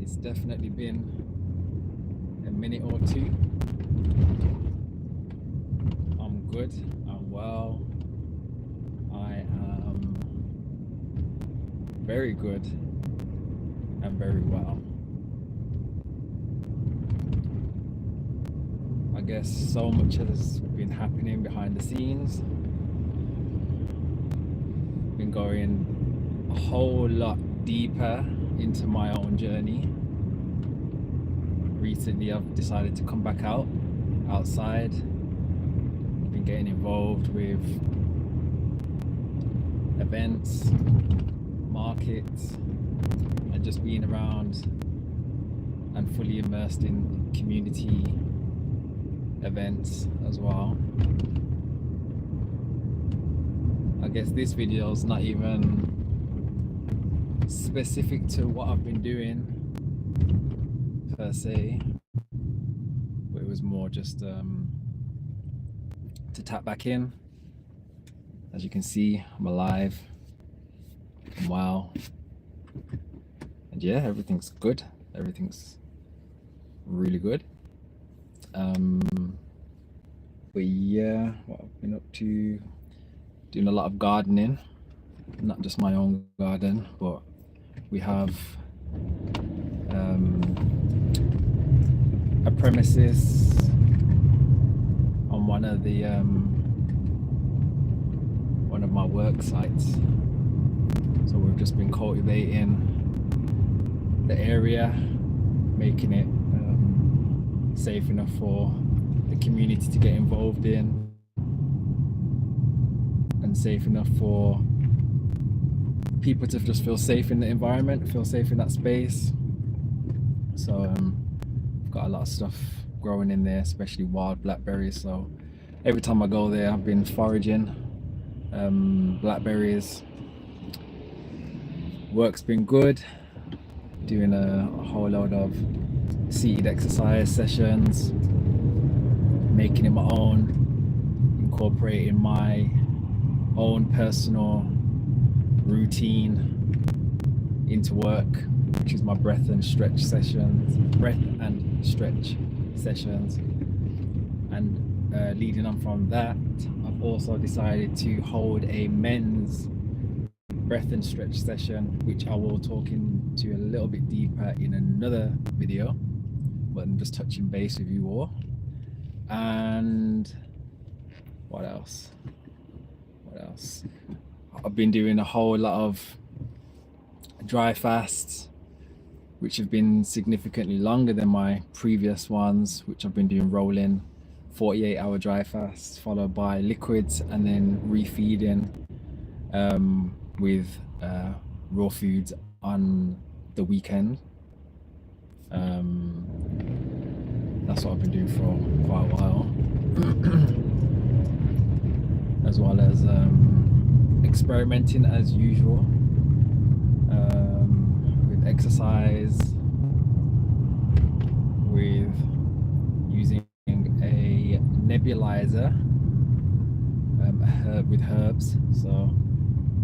It's definitely been a minute or two. I'm good, I'm well, I am very good and very well. I guess so much has been happening behind the scenes. Been going a whole lot deeper into my own journey. Recently I've decided to come back outside. Been getting involved with events, markets, and just being around and fully immersed in community events as well. I guess this video is not even specific to what I've been doing per se, but it was more just to tap back in. As you can see, I'm alive, I'm well, and yeah, everything's good, everything's really good. But yeah, what I've been up to, doing a lot of gardening, not just my own garden, but we have a premises on one of my work sites, so we've just been cultivating the area, making it safe enough for the community to get involved in, and safe enough for people to just feel safe in the environment, feel safe in that space. So I've got a lot of stuff growing in there, especially wild blackberries. So every time I go there, I've been foraging blackberries. Work's been good, doing a whole load of seated exercise sessions, making it my own, incorporating my own personal routine into work, which is my breath and stretch sessions, and leading on from that, I've also decided to hold a men's breath and stretch session, which I will talk into a little bit deeper in another video, but I'm just touching base with you all. And what else? I've been doing a whole lot of dry fasts, which have been significantly longer than my previous ones, which I've been doing rolling 48-hour dry fasts, followed by liquids, and then refeeding with raw foods on the weekend. That's what I've been doing for quite a while. As well as experimenting as usual with exercise, with using a nebulizer with herbs. So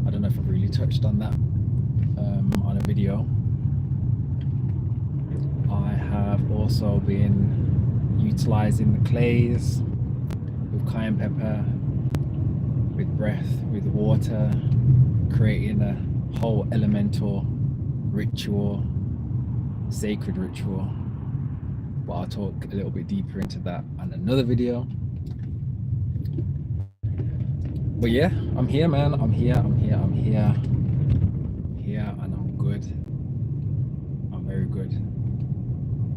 I don't know if I've really touched on that on a video. I have also been utilizing the clays with cayenne pepper, with breath, with water, creating a whole elemental ritual, sacred ritual. But I'll talk a little bit deeper into that on another video. But yeah, I'm here, man. I'm here, and I'm good. I'm very good.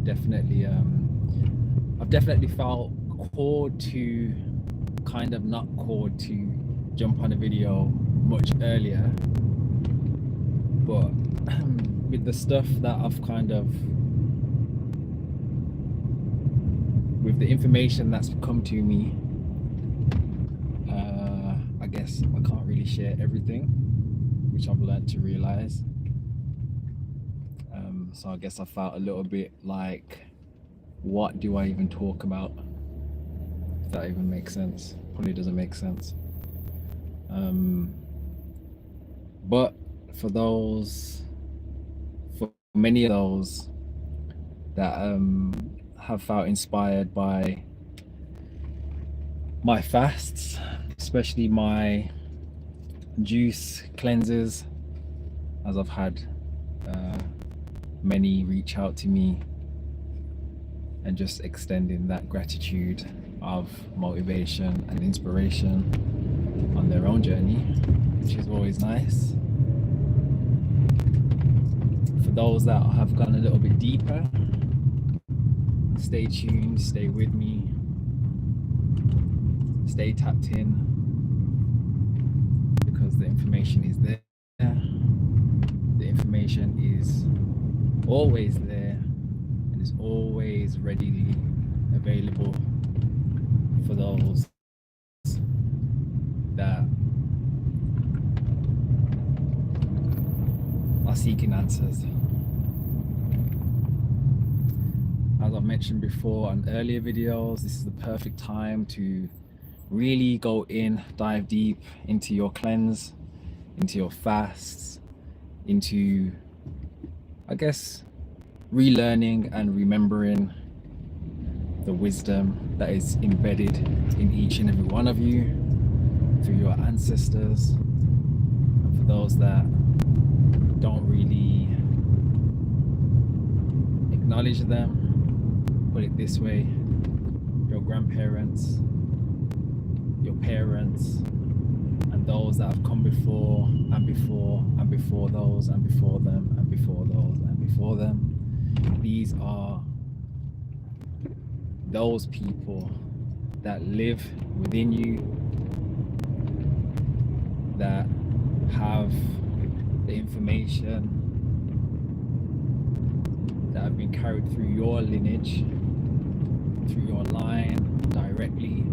Definitely, I've definitely felt called to, kind of not called to, jump on a video much earlier, but with the stuff that I've kind of, with the information that's come to me, I guess I can't really share everything, which I've learned to realize. So I guess I felt a little bit like, what do I even talk about? If that even makes sense. Probably doesn't make sense. But for many of those that have felt inspired by my fasts, especially my juice cleanses, as I've had many reach out to me and just extending that gratitude of motivation and inspiration on their own journey, which is always nice. For those that have gone a little bit deeper, stay tuned, stay with me, stay tapped in, because the information is there. The information is always there and is always readily available for those that are seeking answers. As I've mentioned before on earlier videos, this is the perfect time to really go in, dive deep into your cleanse, into your fasts, into, I guess, relearning and remembering the wisdom that is embedded in each and every one of you through your ancestors. And for those that don't really acknowledge them, put it this way: your grandparents, your parents, and those that have come before and before and before those and before them and before those and before them. These are those people that live within you, that have the information that have been carried through your lineage, through your line directly,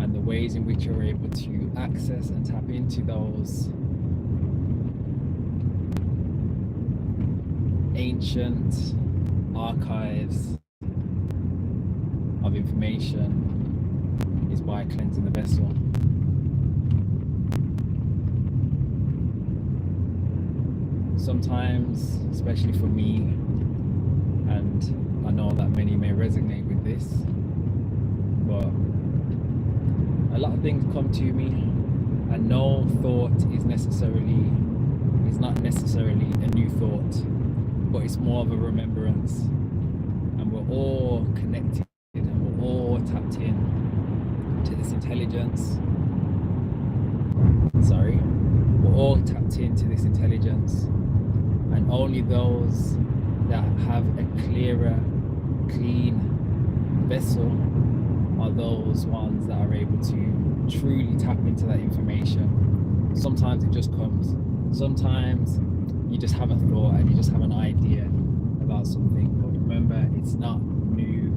and the ways in which you're able to access and tap into those ancient archives of information is by cleansing the vessel. Sometimes, especially for me, and I know that many may resonate with this, but a lot of things come to me, and no thought is not necessarily a new thought, but it's more of a remembrance. And we're all connected and we're all tapped in to this intelligence. We're all tapped into this intelligence, and only those that have a clearer, clean vessel are those ones that are able to truly tap into that information. Sometimes it just comes. Sometimes you just have a thought and you just have an idea about something, but remember, it's not new.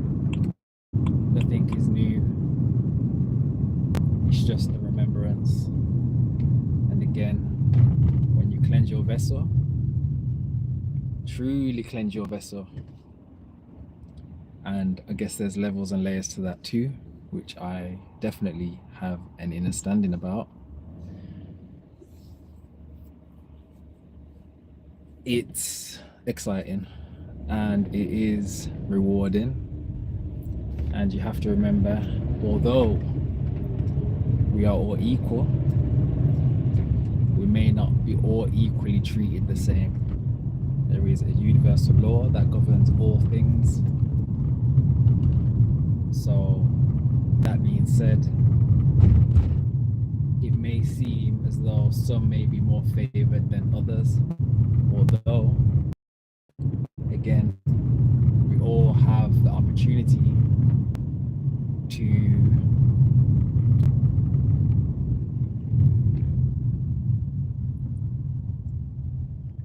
Nothing is new. It's just a remembrance. And again, when you cleanse your vessel, truly cleanse your vessel, and I guess there's levels and layers to that too, which I definitely have an understanding about. It's exciting and it is rewarding, and you have to remember, although we are all equal, we may not be all equally treated the same. There is a universal law that governs all things. So that being said, it may seem as though some may be more favored than others, although again, we all have the opportunity to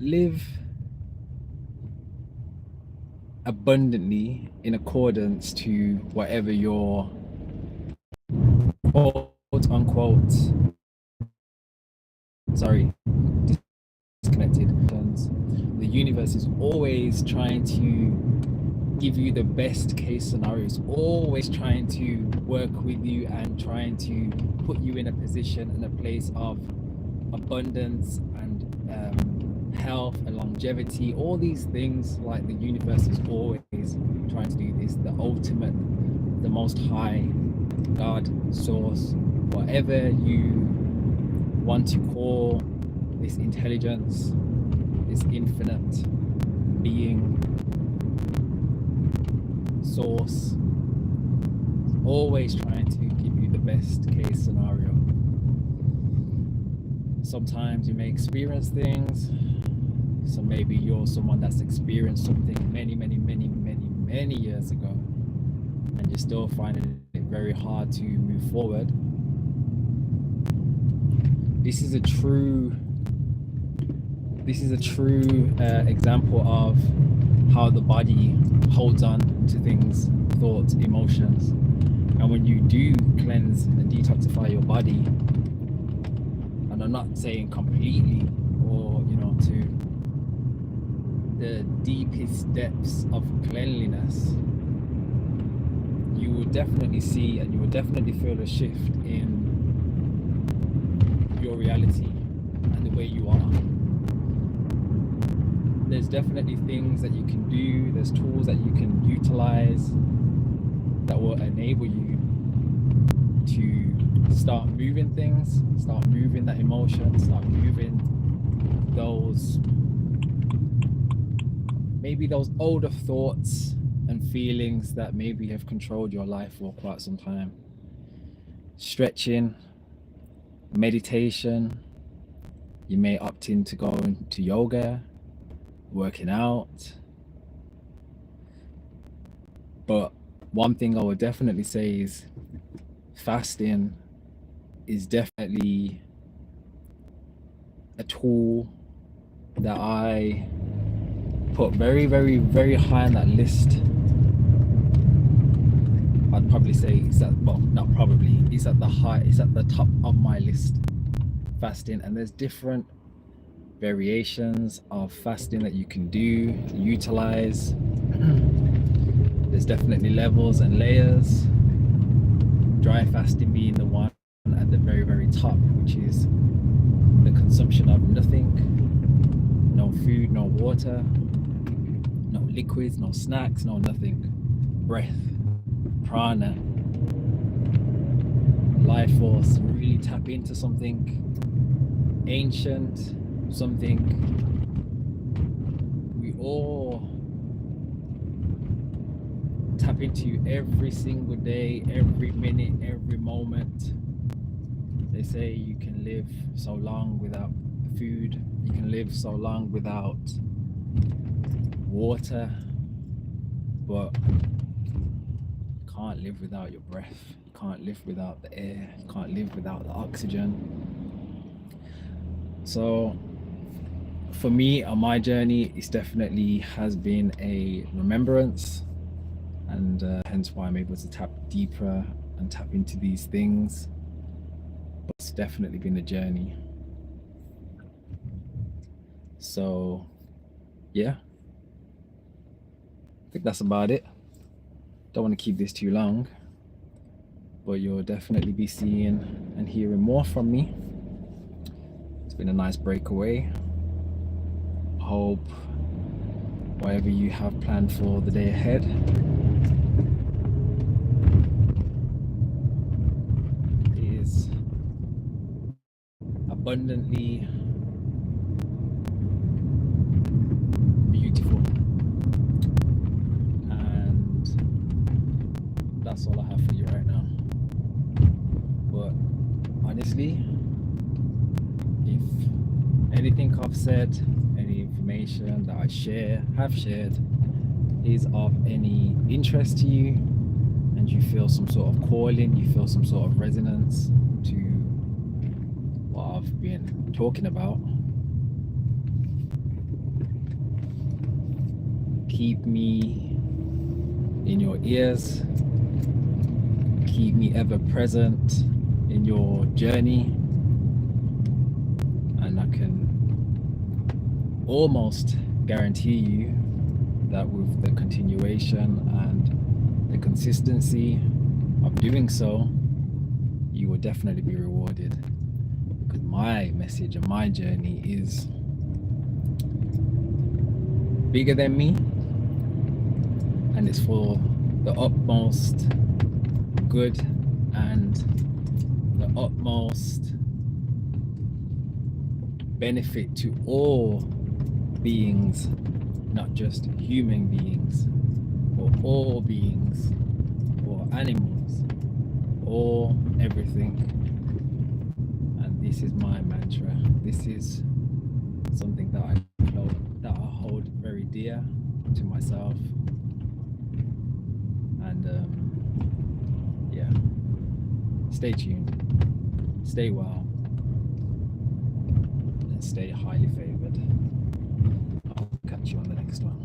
live abundantly in accordance to whatever your quote unquote disconnected. The universe is always trying to give you the best case scenarios, always trying to work with you and trying to put you in a position and a place of abundance and health and longevity, all these things. Like the universe is always trying to do this. The ultimate, the most high, God, source, whatever you want to call this intelligence, this infinite being, source, always trying to give you the best case scenario. Sometimes you may experience things, so maybe you're someone that's experienced something many years ago, and you're still finding it very hard to move forward. This is a true example of how the body holds on to things, thoughts, emotions. And when you do cleanse and detoxify your body, and I'm not saying completely, or to the deepest depths of cleanliness, you will definitely see and you will definitely feel a shift in your reality and the way you are. There's definitely things that you can do, there's tools that you can utilize that will enable you to start moving things, start moving that emotion, start moving those, maybe those older thoughts and feelings that maybe have controlled your life for quite some time. Stretching, meditation, you may opt in to go into yoga, working out. But one thing I would definitely say is fasting is definitely a tool that I put very high on that list. I'd probably say it's at, well, not probably, it's at the top of my list, fasting. And there's different variations of fasting that you can do, utilize. There's definitely levels and layers. Dry fasting being the one at the very top, which is the consumption of nothing, no food, no water, no liquids, no snacks, no nothing. Breath, prana, life force. Really tap into something ancient, something we all tap into every single day, every minute, every moment. They say you can live so long without food, you can live so long without water, but you can't live without your breath, you can't live without the air, you can't live without the oxygen. So for me on my journey, it definitely has been a remembrance, and hence why I'm able to tap deeper and tap into these things. But it's definitely been a journey. So yeah, I think that's about it. Don't want to keep this too long, but you'll definitely be seeing and hearing more from me. It's been a nice breakaway. Hope whatever you have planned for the day ahead is abundantly beautiful. And that's all I have for you right now. But honestly, if anything I've said, any information that I have shared is of any interest to you, and you feel some sort of calling, you feel some sort of resonance to what I've been talking about, keep me in your ears, keep me ever present in your journey, and I can almost guarantee you that with the continuation and the consistency of doing so, you will definitely be rewarded. Because my message and my journey is bigger than me, and it's for the utmost good and the utmost benefit to all beings, not just human beings, or all beings, or animals, or everything. And this is my mantra. This is something that I hold very dear to myself. And yeah, stay tuned, stay well, and stay highly favored. I'll catch you on the next one.